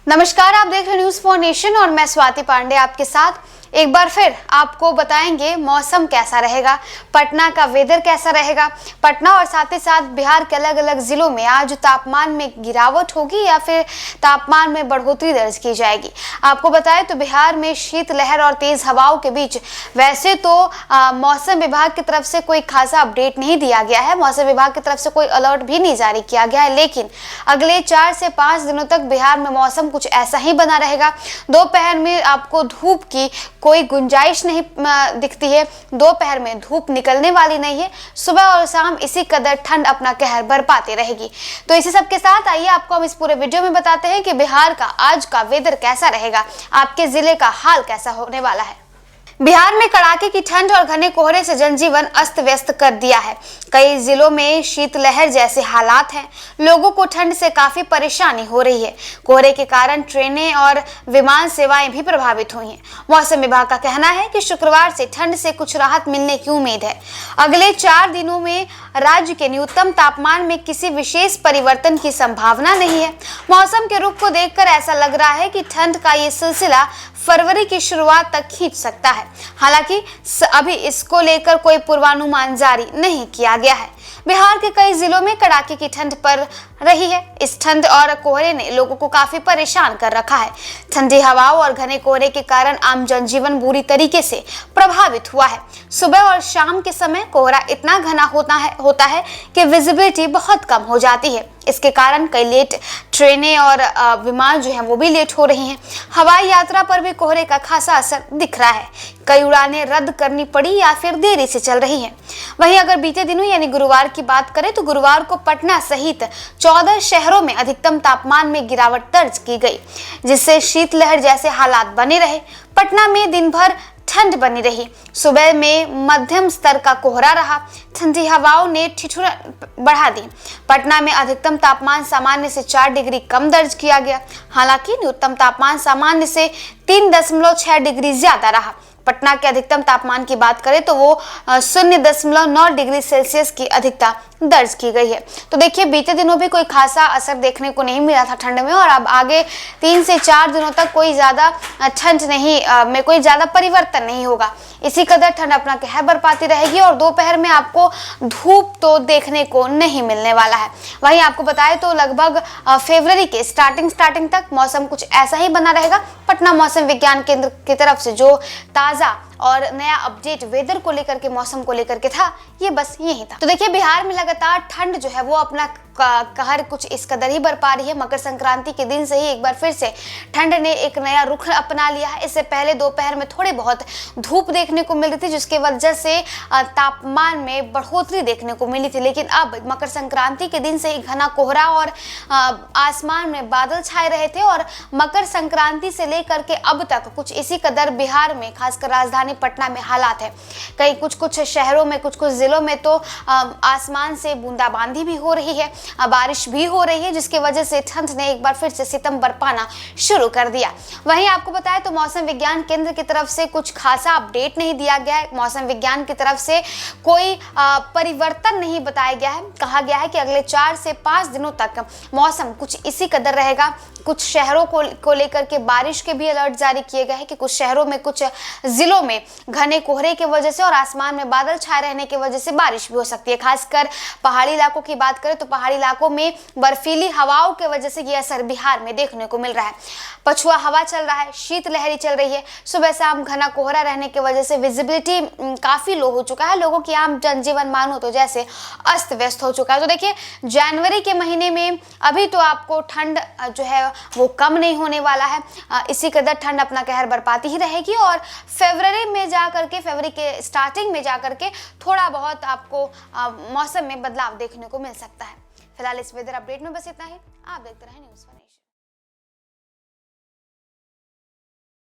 नमस्कार, आप देख रहे हैं न्यूज़ फॉर नेशन और मैं स्वाति पांडे आपके साथ। एक बार फिर आपको बताएंगे मौसम कैसा रहेगा, पटना का वेदर कैसा रहेगा। पटना और साथ ही साथ बिहार के अलग अलग जिलों में आज तापमान में गिरावट होगी या फिर तापमान में बढ़ोतरी दर्ज की जाएगी। आपको बताएं तो बिहार में शीतलहर और तेज हवाओं के बीच वैसे तो मौसम विभाग की तरफ से कोई खासा अपडेट नहीं दिया गया है, मौसम विभाग की तरफ से कोई अलर्ट भी नहीं जारी किया गया है, लेकिन अगले 4 से 5 दिनों तक बिहार में मौसम कुछ ऐसा ही बना रहेगा। दोपहर में आपको धूप की कोई गुंजाइश नहीं दिखती है, दोपहर में धूप निकलने वाली नहीं है, सुबह और शाम इसी कदर ठंड अपना कहर बरपाती रहेगी। तो इसी सब के साथ आइए आपको हम इस पूरे वीडियो में बताते हैं कि बिहार का आज का वेदर कैसा रहेगा, आपके जिले का हाल कैसा होने वाला है। बिहार में कड़ाके की ठंड और घने कोहरे से जनजीवन अस्त व्यस्त कर दिया है। कई जिलों में शीतलहर जैसे हालात हैं, लोगों को ठंड से काफी परेशानी हो रही है। कोहरे के कारण ट्रेनें और विमान सेवाएं भी प्रभावित हुई हैं। मौसम विभाग का कहना है कि शुक्रवार से ठंड से कुछ राहत मिलने की उम्मीद है। अगले 4 दिनों में राज्य के न्यूनतम तापमान में किसी विशेष परिवर्तन की संभावना नहीं है। मौसम के रुख को देखकर ऐसा लग रहा है कि ठंड का ये सिलसिला फरवरी की शुरुआत तक खींच सकता है। हालांकि अभी इसको लेकर कोई पूर्वानुमान जारी नहीं किया गया है। बिहार के कई जिलों में कड़ाके की ठंड पड़ रही है। इस ठंड और कोहरे ने लोगों को काफी परेशान कर रखा है। ठंडी हवाओं और घने कोहरे के कारण आम जनजीवन बुरी तरीके से प्रभावित हुआ है। सुबह और शाम के समय कोहरा इतना घना होता है कि विजिबिलिटी बहुत कम हो जाती है। इसके कारण कई लेट ट्रेनें और विमान जो हैं वो भी लेट हो रही हैं। हवाई यात्रा पर भी कोहरे का खासा असर दिख रहा है। कई उड़ानें रद्द करनी पड़ी या फिर देरी से चल रही हैं। वहीं अगर बीते दिनों यानी गुरुवार की बात करें तो गुरुवार को पटना सहित 14 शहरों में अधिकतम तापमान में गिरावट दर्ज की गई, जिससे शीतलहर जैसे हालात बने रहे। पटना में दिन भर ठंड बनी रही। सुबह में मध्यम स्तर का कोहरा रहा। ठंडी हवाओं ने ठिठुरन बढ़ा दी। पटना में अधिकतम तापमान सामान्य से 4 डिग्री कम दर्ज किया गया। हालांकि न्यूनतम तापमान सामान्य से 3.6 डिग्री ज्यादा रहा। पटना के अधिकतम तापमान की बात करें तो वो 0.9 डिग्री सेल्सियस की अधिकता दर्ज की गई है। तो देखिए, बीते दिनों भी कोई खासा असर देखने को नहीं मिला था ठंड में, और अब आगे 3 से 4 दिनों तक कोई ज्यादा ठंड नहीं में कोई ज्यादा परिवर्तन नहीं होगा। इसी कदर ठंड अपना कहर बरपाती रहेगी और दोपहर में आपको धूप तो देखने को नहीं मिलने वाला है। वहीं आपको बताएं तो लगभग फरवरी के स्टार्टिंग तक मौसम कुछ ऐसा ही बना रहेगा। पटना मौसम विज्ञान केंद्र की तरफ से जो ताजा और नया अपडेट वेदर को लेकर के, मौसम को लेकर के था, ये बस यही था। तो देखिए, बिहार में लगातार ठंड जो है वो अपना कहर कुछ इस कदर ही बरपा रही है। मकर संक्रांति के दिन से ही एक बार फिर से ठंड ने एक नया रुख अपना लिया है। इससे पहले दोपहर में थोड़ी बहुत धूप देखने को मिल रही थी, जिसकी वजह से तापमान में बढ़ोतरी देखने को मिली थी, लेकिन अब मकर संक्रांति के दिन से ही घना कोहरा और आसमान में बादल छाए रहे थे। और मकर संक्रांति से लेकर के अब तक कुछ इसी कदर बिहार में, खासकर राजधानी पटना में हालात है। कई कुछ शहरों में, कुछ जिलों में तो आसमान से बूंदाबांदी भी हो रही है, बारिश भी हो रही है, जिसकी वजह से ठंड ने एक बार फिर से सितम बरपाना शुरू कर दिया। वहीं आपको बताएं तो मौसम विज्ञान केंद्र की तरफ से कुछ खासा अपडेट नहीं दिया गया है। मौसम विज्ञान की तरफ से कोई परिवर्तन नहीं बताया गया है। कहा गया है कि अगले 4 से 5 दिनों तक मौसम कुछ इसी कदर रहेगा। कुछ शहरों को लेकर के बारिश के भी अलर्ट जारी किए गए हैं कि कुछ शहरों में, कुछ जिलों में घने कोहरे की वजह से और आसमान में बादल छाए रहने की वजह से बारिश भी हो सकती है। खासकर पहाड़ी इलाकों की बात करें तो पहाड़ी इलाकों में बर्फीली हवाओं की वजह से ये असर बिहार में देखने को मिल रहा है। पछुआ हवा चल रहा है, शीतलहरी चल रही है। सुबह शाम घना कोहरा रहने की वजह से विजिबिलिटी काफी लो हो चुका है। लोगों की आम जनजीवन मानो तो जैसे अस्त व्यस्त हो चुका है। तो देखिए, जनवरी के महीने में अभी तो आपको ठंड जो है वो कम नहीं होने वाला है। इसी कदर ठंड अपना कहर बरपाती ही रहेगी और फरवरी के स्टार्टिंग में जाकर के थोड़ा बहुत आपको मौसम में बदलाव देखने को मिल सकता है। फिलहाल इस वेदर अपडेट में बस इतना ही। आप देखते रहें न्यूज़ फॉर नेशन।